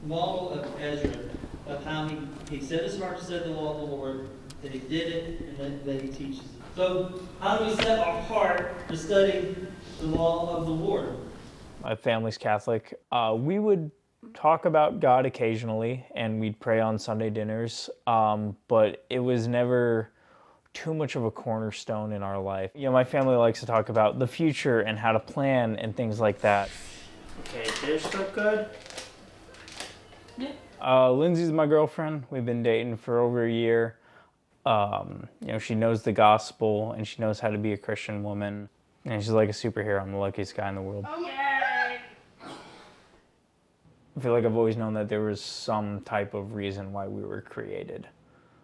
model of Ezra, of how he set his heart to study the law of the Lord, that he did it, and that he teaches it. So how do we set our heart to study the law of the Lord? My family's Catholic. We would talk about God occasionally, and we'd pray on Sunday dinners, but it was never too much of a cornerstone in our life. You know, my family likes to talk about the future and how to plan and things like that. Okay, dish look good? Yeah. Lindsay's my girlfriend. We've been dating for over a year. You know, she knows the gospel and she knows how to be a Christian woman. And she's like a superhero. I'm the luckiest guy in the world. Okay. I feel like I've always known that there was some type of reason why we were created.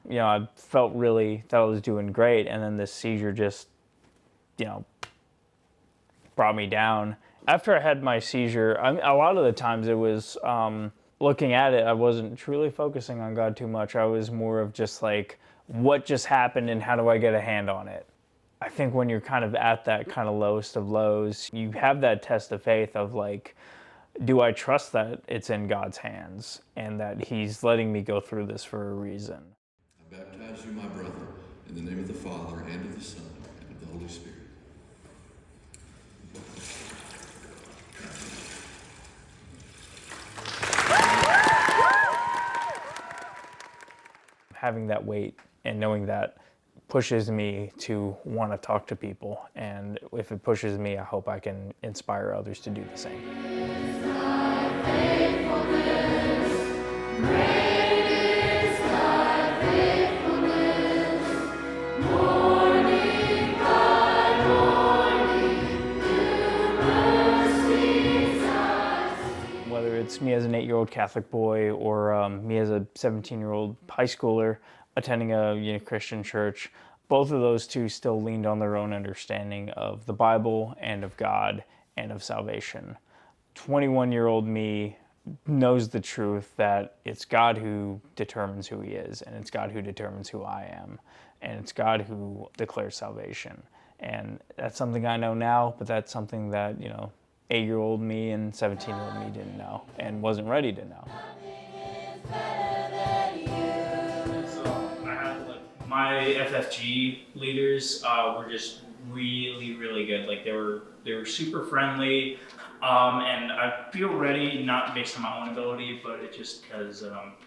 You know, I thought I was doing great, and then this seizure just, you know, brought me down. After I had my seizure, a lot of the times it was, looking at it, I wasn't truly focusing on God too much. I was more of just like, what just happened and how do I get a hand on it? I think when you're kind of at that kind of lowest of lows, you have that test of faith of like, do I trust that it's in God's hands and that He's letting me go through this for a reason? I baptize you, my brother, in the name of the Father, and of the Son, and of the Holy Spirit. Having that weight and knowing that pushes me to want to talk to people. And if it pushes me, I hope I can inspire others to do the same. Whether it's me as an 8-year-old Catholic boy or me as a 17-year-old high schooler attending a Christian church, both of those two still leaned on their own understanding of the Bible and of God and of salvation. 21-year-old me knows the truth that it's God who determines who He is, and it's God who determines who I am, and it's God who declares salvation. And that's something I know now, but that's something that, 8-year-old me and 17-year-old me didn't know and wasn't ready to know. My FFG leaders were just really, really good. Like they were super friendly, and I feel ready, not based on my own ability, but it's just because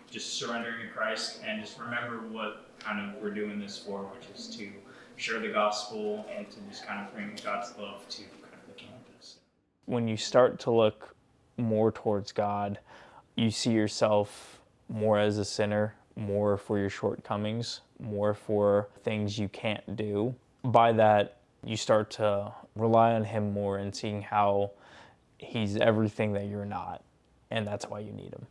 just surrendering to Christ and just remember what kind of we're doing this for, which is to share the gospel and to just kind of bring God's love to kind of the campus. When you start to look more towards God, you see yourself more as a sinner, more for your shortcomings, more for things you can't do. By that, you start to rely on Him more and seeing how He's everything that you're not, and that's why you need Him.